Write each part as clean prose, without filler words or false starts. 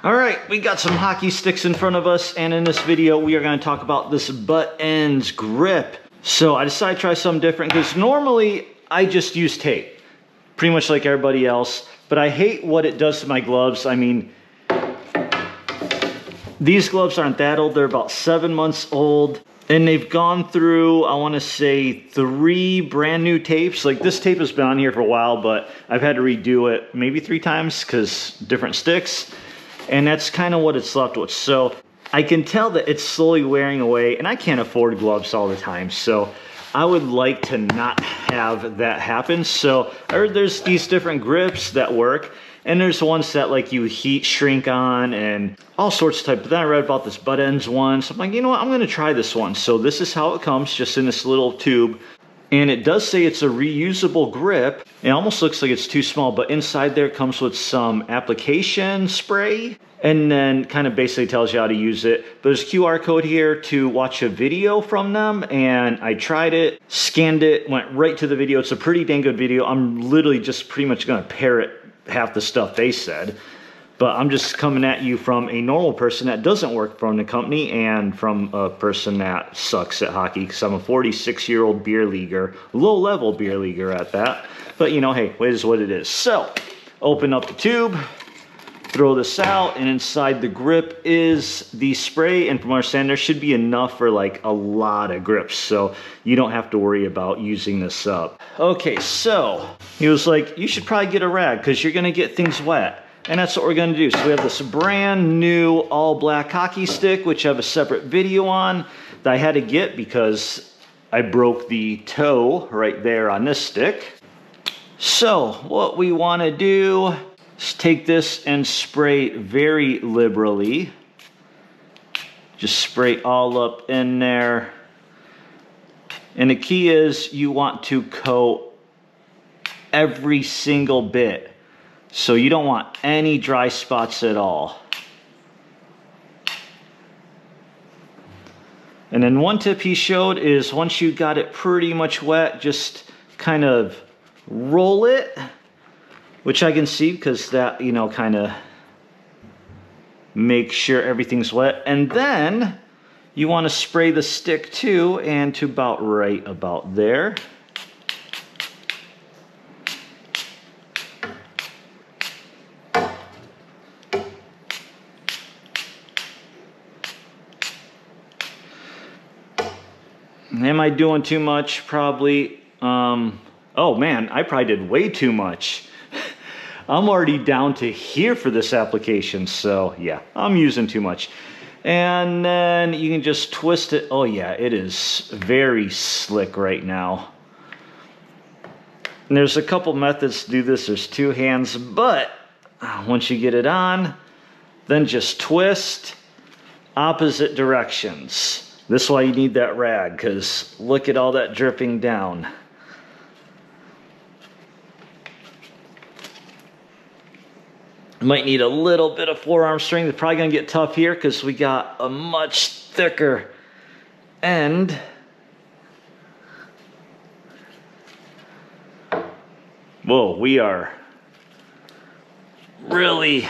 All right, we got some hockey sticks in front of us, and in this video we are going to talk about this Buttendz grip. So I decided to try something different because normally I just use tape, pretty much like everybody else, but I hate what it does to my gloves. I mean, these gloves aren't that old, they're about 7 months old, and they've gone through, I want to say, 3 brand new tapes. Like, this tape has been on here for a while, but I've had to redo it maybe 3 times because different sticks. And that's kind of what it's left with. So I can tell that it's slowly wearing away, and I can't afford gloves all the time. So I would like to not have that happen. So I heard there's these different grips that work, and there's ones that like you heat shrink on and all sorts of type. But then I read about this Buttendz one. So I'm like, you know what, I'm gonna try this one. So this is how it comes, just in this little tube. And it does say it's a reusable grip. It almost looks like it's too small, but inside there it comes with some application spray, and then kind of basically tells you how to use it. But there's a QR code here to watch a video from them, and I tried it, scanned it, went right to the video. It's a pretty dang good video. I'm literally just pretty much gonna parrot half the stuff they said. But I'm just coming at you from a normal person that doesn't work from the company and from a person that sucks at hockey, because I'm a 46-year-old beer leaguer, low-level beer leaguer at that. But you know, hey, it is what it is. So, open up the tube, throw this out, and inside the grip is the spray. And from what I understand, there should be enough for like a lot of grips, so you don't have to worry about using this up. Okay, so he was like, you should probably get a rag because you're gonna get things wet. And that's what we're gonna do. So we have this brand new all black hockey stick, which I have a separate video on that I had to get because I broke the toe right there on this stick. So what we wanna do is take this and spray very liberally. Just spray all up in there. And the key is you want to coat every single bit. So you don't want any dry spots at all. And then one tip he showed is once you got it pretty much wet, just kind of roll it, which I can see because that, you know, kind of make sure everything's wet. And then you want to spray the stick too, and to about right about there. Am I doing too much? Probably. Oh man, I probably did way too much. I'm already down to here for this application, so yeah, I'm using too much. And then you can just twist it. Oh yeah, it is very slick right now. And there's a couple methods to do this. There's 2 hands, but once you get it on, then just twist opposite directions. This is why you need that rag, because look at all that dripping down. Might need a little bit of forearm strength. It's probably gonna get tough here because we got a much thicker end. Whoa, we are really...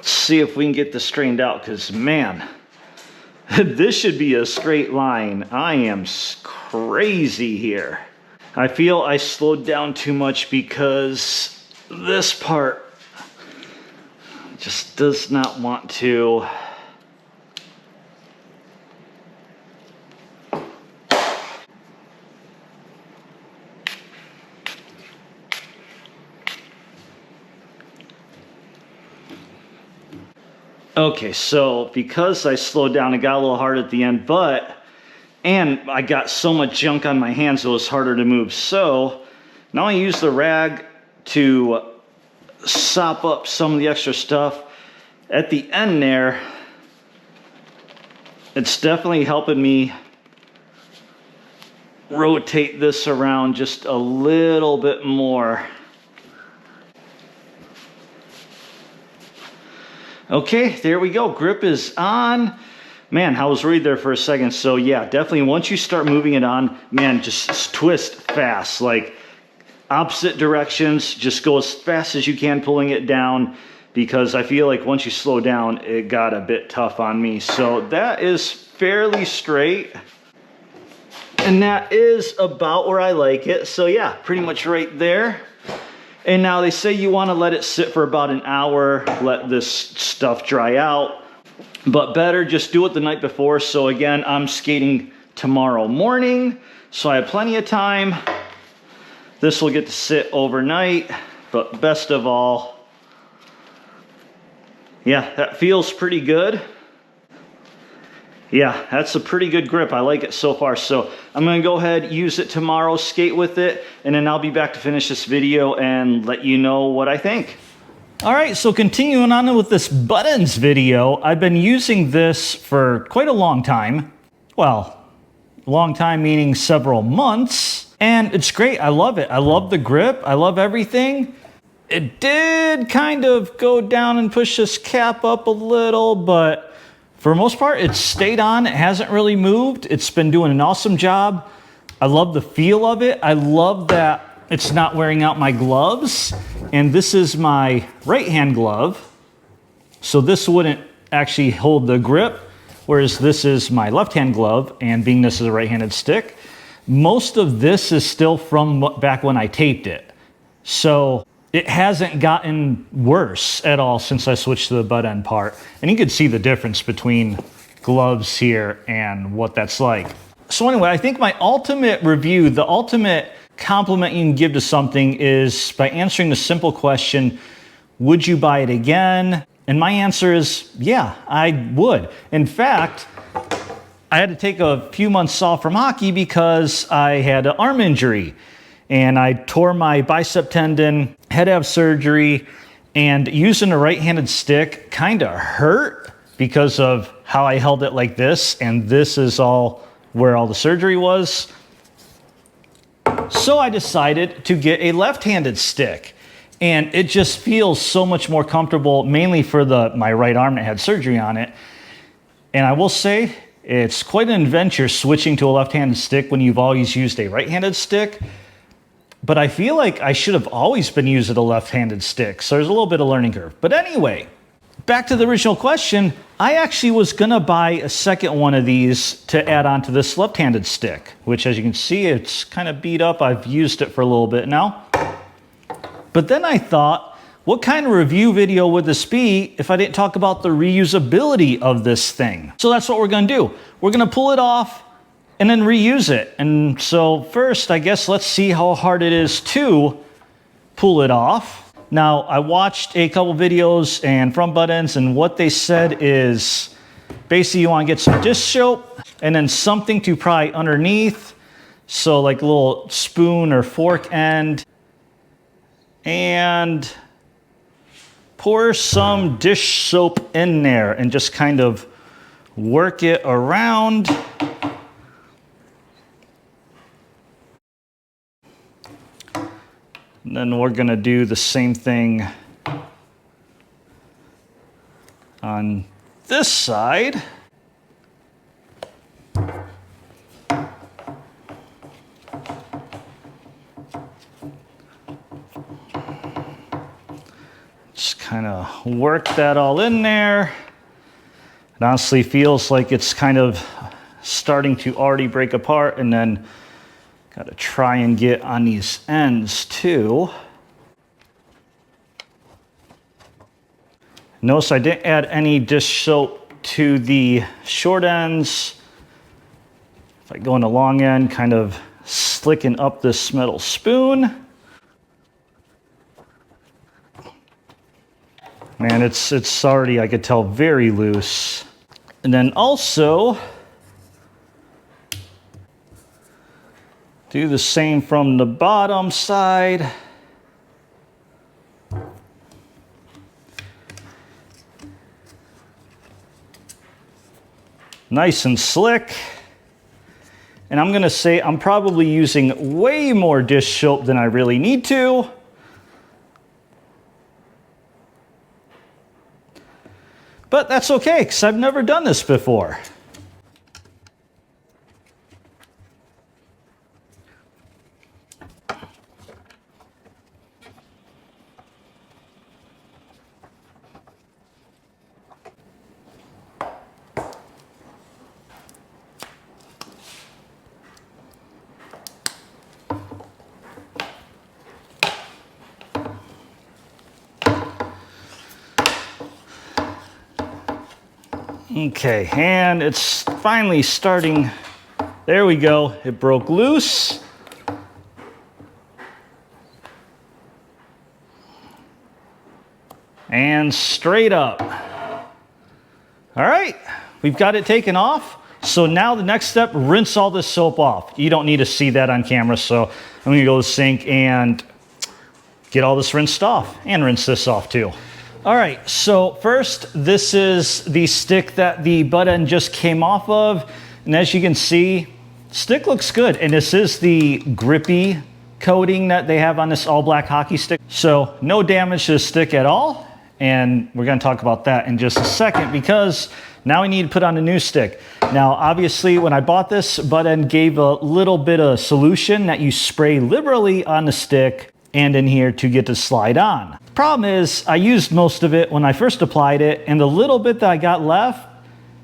see if we can get this straightened out, because man, this should be a straight line. I am crazy here. I feel I slowed down too much because this part just does not want to. Okay, so because I slowed down, it got a little hard at the end, and I got so much junk on my hands, it was harder to move. So now I use the rag to sop up some of the extra stuff. At the end there, it's definitely helping me rotate this around just a little bit more. Okay, there we go. Grip is on. Man, I was worried there for a second. So yeah, definitely once you start moving it on, man, just twist fast, like opposite directions. Just go as fast as you can pulling it down, because I feel like once you slow down, it got a bit tough on me. So that is fairly straight. And that is about where I like it. So yeah, pretty much right there. And now they say you want to let it sit for about an hour, let this stuff dry out. But better just do it the night before. So again, I'm skating tomorrow morning, so I have plenty of time. This will get to sit overnight, but best of all, yeah, that feels pretty good. Yeah, that's a pretty good grip. I like it so far. So I'm gonna go ahead, use it tomorrow, skate with it, and then I'll be back to finish this video and let you know what I think. All right, so continuing on with this Buttendz video, I've been using this for quite a long time. Well, long time meaning several months, and it's great. I love it. I love the grip. I love everything. It did kind of go down and push this cap up a little, but for the most part, it's stayed on. It hasn't really moved. It's been doing an awesome job. I love the feel of it. I love that it's not wearing out my gloves. And this is my right hand glove. So this wouldn't actually hold the grip, whereas this is my left hand glove, and being this is a right-handed stick, most of this is still from back when I taped it. So it hasn't gotten worse at all since I switched to the butt end part. And you can see the difference between gloves here and what that's like. So anyway, I think my ultimate review, the ultimate compliment you can give to something is by answering the simple question, would you buy it again? And my answer is, yeah, I would. In fact, I had to take a few months off from hockey because I had an arm injury and I tore my bicep tendon, had to have surgery, and using a right-handed stick kind of hurt because of how I held it like this, and this is all where all the surgery was. So I decided to get a left-handed stick, and it just feels so much more comfortable, mainly for my right arm that had surgery on it. And I will say, it's quite an adventure switching to a left-handed stick when you've always used a right-handed stick. But I feel like I should have always been using a left-handed stick, so there's a little bit of learning curve. But anyway, back to the original question, I actually was gonna buy a second one of these to add on to this left-handed stick, which as you can see, it's kind of beat up. I've used it for a little bit now. But then I thought, what kind of review video would this be if I didn't talk about the reusability of this thing? So that's what we're gonna do. We're gonna pull it off and then reuse it. And so first, I guess let's see how hard it is to pull it off. Now, I watched a couple videos and from Buttendz, and what they said is basically you want to get some dish soap and then something to pry underneath. So like a little spoon or fork end, and pour some dish soap in there and just kind of work it around. And then we're gonna do the same thing on this side. Just kind of work that all in there. It honestly feels like it's kind of starting to already break apart, and then got to try and get on these ends too. Notice I didn't add any dish soap to the short ends. If I go on the long end, kind of slicking up this metal spoon. Man, it's already, I could tell, very loose. And then also, do the same from the bottom side. Nice and slick. And I'm gonna say I'm probably using way more dish soap than I really need to. But that's okay, because I've never done this before. Okay, and it's finally starting. There we go. It broke loose. And straight up. All right, we've got it taken off. So now the next step, rinse all this soap off. You don't need to see that on camera, so I'm gonna go to the sink and get all this rinsed off, and rinse this off too. All right, so first, this is the stick that the butt end just came off of. And as you can see, stick looks good. And this is the grippy coating that they have on this all black hockey stick. So no damage to the stick at all. And we're gonna talk about that in just a second, because now we need to put on a new stick. Now, obviously, when I bought this, butt end gave a little bit of solution that you spray liberally on the stick and in here to get to slide on. Problem is, I used most of it when I first applied it, and the little bit that I got left,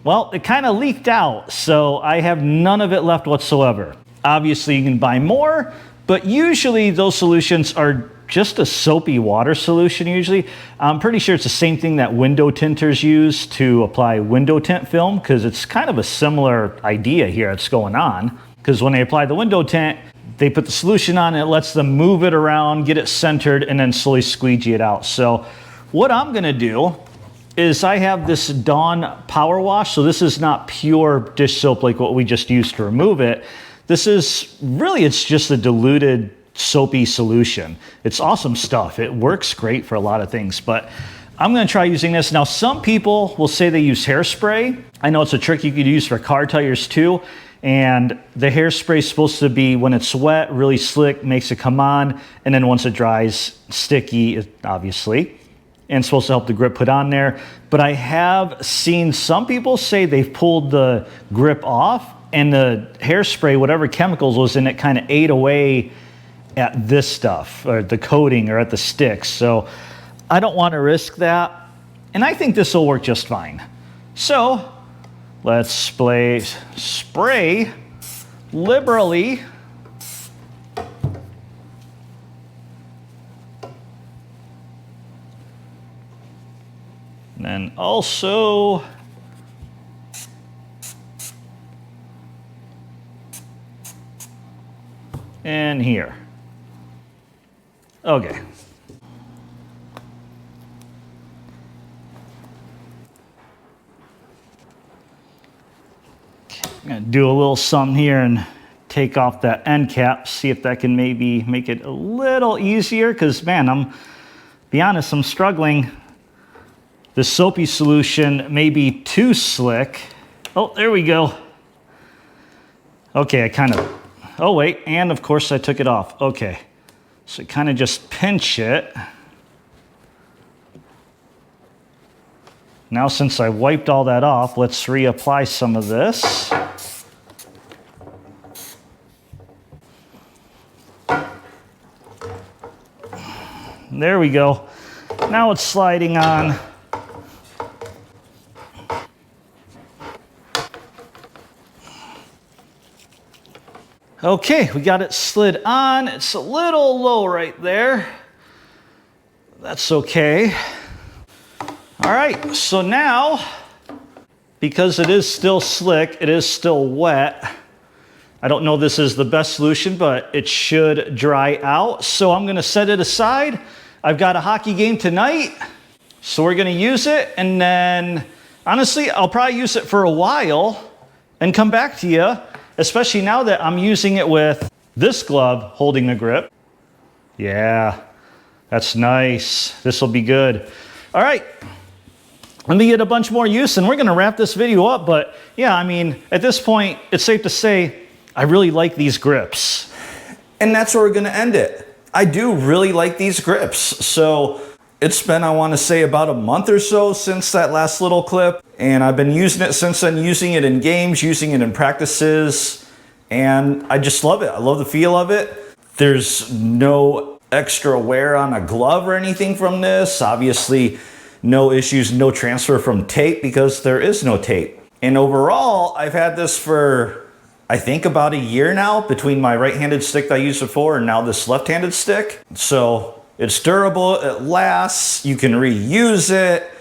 well, it kind of leaked out, so I have none of it left whatsoever. Obviously, you can buy more, but usually those solutions are just a soapy water solution usually. I'm pretty sure it's the same thing that window tinters use to apply window tint film, because it's kind of a similar idea here that's going on. Because when they apply the window tint, they put the solution on, and it lets them move it around, get it centered, and then slowly squeegee it out. So what I'm gonna do is I have this Dawn Power Wash. So this is not pure dish soap like what we just used to remove it. This is really, it's just a diluted soapy solution. It's awesome stuff. It works great for a lot of things, but I'm gonna try using this. Now, some people will say they use hairspray. I know it's a trick you could use for car tires too. And the hairspray is supposed to be, when it's wet, really slick, makes it come on, and then once it dries, sticky, obviously, and supposed to help the grip put on there. But I have seen some people say they've pulled the grip off, and the hairspray, whatever chemicals was in it, kind of ate away at this stuff, or the coating, or at the sticks. So I don't want to risk that, and I think this will work just fine. So let's spray liberally. And then also in here. Okay. I'm gonna do a little something here and take off that end cap, see if that can maybe make it a little easier, because man, be honest, I'm struggling. The soapy solution may be too slick. Oh, there we go. Okay, oh wait, and of course I took it off. Okay, so kind of just pinch it. Now, since I wiped all that off, let's reapply some of this. There we go. Now it's sliding on. Okay, we got it slid on. It's a little low right there. That's okay. All right, so now, because it is still slick, it is still wet. I don't know if this is the best solution, but it should dry out. So I'm gonna set it aside. I've got a hockey game tonight, so we're gonna use it, and then honestly, I'll probably use it for a while and come back to you, especially now that I'm using it with this glove holding the grip. Yeah, that's nice. This will be good. All right, let me get a bunch more use and we're gonna wrap this video up. But yeah, I mean, at this point, it's safe to say, I really like these grips. And that's where we're gonna end it. I do really like these grips. So it's been, I wanna say, about a month or so since that last little clip. And I've been using it since then, using it in games, using it in practices. And I just love it. I love the feel of it. There's no extra wear on a glove or anything from this. Obviously, no issues, no transfer from tape because there is no tape. And overall, I've had this for, I think, about a year now between my right-handed stick that I used before and now this left-handed stick. So it's durable, it lasts, you can reuse it,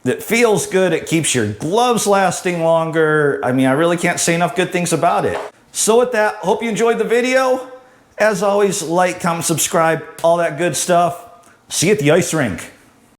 it feels good, it keeps your gloves lasting longer. I mean, I really can't say enough good things about it. So with that, hope you enjoyed the video. As always, like, comment, subscribe, all that good stuff. See you at the ice rink.